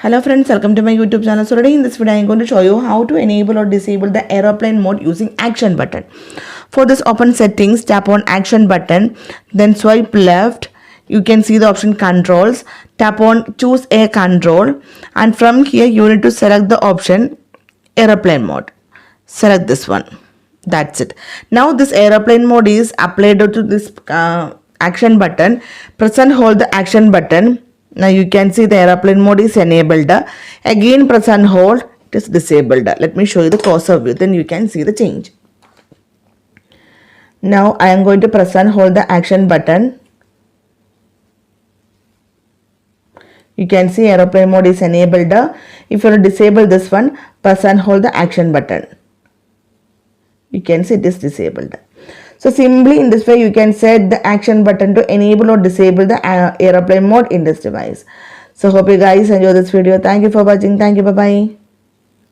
Hello friends, welcome to my YouTube channel. So today in this video I am going to show you how to enable or disable the aeroplane mode using action button. For this, open settings, tap on action button, then swipe left. You can see the option controls. Tap on choose a control, and from here you need to select the option aeroplane mode. Select this one. That's it. Now this aeroplane mode is applied to this action button. Press and hold the action button. Now you can see the aeroplane mode is enabled. Again press and hold, it is disabled. Let me show you the closer view, then you can see the change. Now I am going to press and hold the action button. You can see aeroplane mode is enabled. If you want to disable this one, press and hold the action button. You can see it is disabled. So simply in this way you can set the action button to enable or disable the aeroplane mode in this device. So hope you guys enjoy this video. Thank you for watching. Thank you. Bye bye.